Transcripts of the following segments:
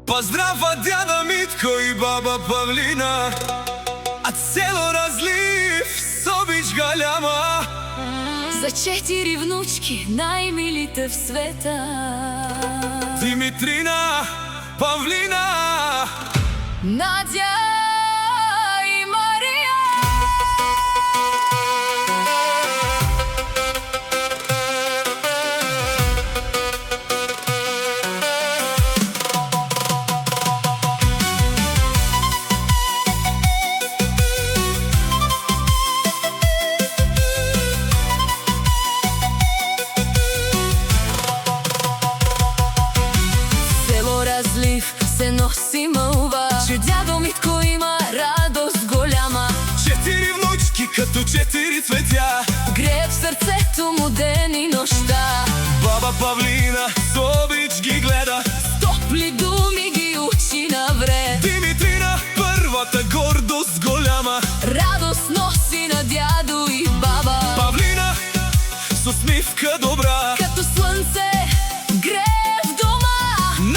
Поздрава дяда Митко и баба Павлина, а село Разлив с обич голяма. За 4 внучки, най-милите в света: Димитрина, Павлина, Надя и Мария. Село Разлив се носи мълва, че дядо Митко има радост голяма. 4 внучки като 4 цветя, Грее в сърцето му ден и нощта. баба Павлина с обич ги гледа, С топли думи ги учи навред. Димитрина първата гордост голяма, Радост носи на дядо и баба. Павлина с усмивка добра, Като слънце грее в дома.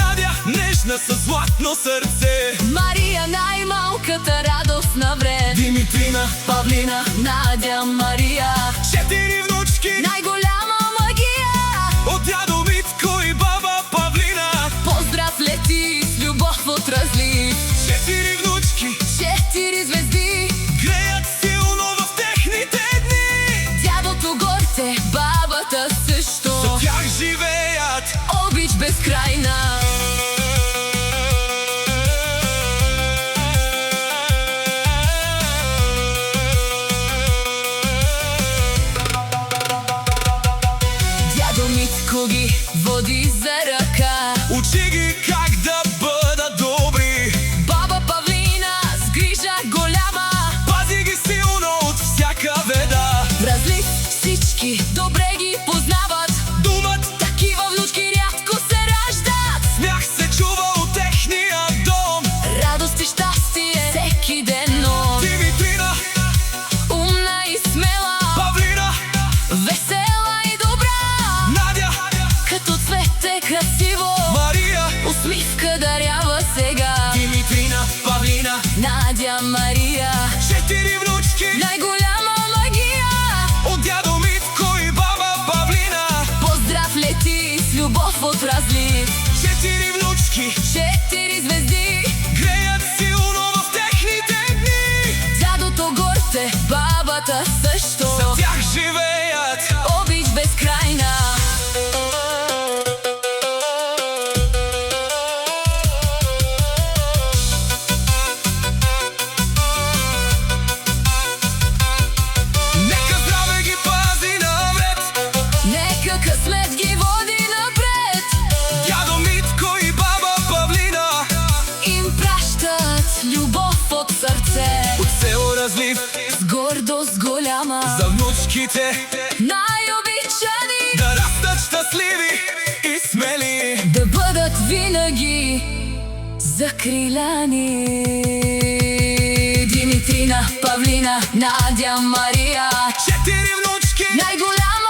Надя нежна със златно сърце, Мария най-малката радост навред. Димитрина, Павлина, Надя, Мария, 4 внучки най-голяма магия. от дядо Митко и баба Павлина. Поздрав лети с любов от Разлив. 4 внучки 4 звезди, греят силно в техните дни, дядото горте, бабата също. за тях живеят Обич безкрайна. Дядо Митко ги води за ръка. учи ги как да бъдат добри, Баба Павлина с грижа голяма. пази ги силно от всяка беда. В Разлив всички добре ги познават. Думат, Такива внучки рядко се раждат. смях се чува от техния дом, Радост и щастие всеки ден, но Димитрина, умна и смела, Павлина, весела и добра. Надя, Като цвете красиво, Мария, усмивка дарява сега. Димитрина, Павлина, Надя, Мария, 4 внучки най-голяма магия. от дядо Митко и баба Павлина. Поздрав лети с любов от Разлив. 4 внучки 4 звезди, греят силно в техните дни, дядото горте, бабата също. за тях живеят Обич безкрайна. Нека здраве ги пази навред, Нека късмет ги води напред. дядо Митко и баба Павлина. Им пращат любов от сърце. От село Разлив С гордост голяма, за внучките най-обичани. да растат щастливи и смели. Да бъдат винаги закриляни. Димитрина, Павлина, Надя, Мария, 4 внучки най-голяма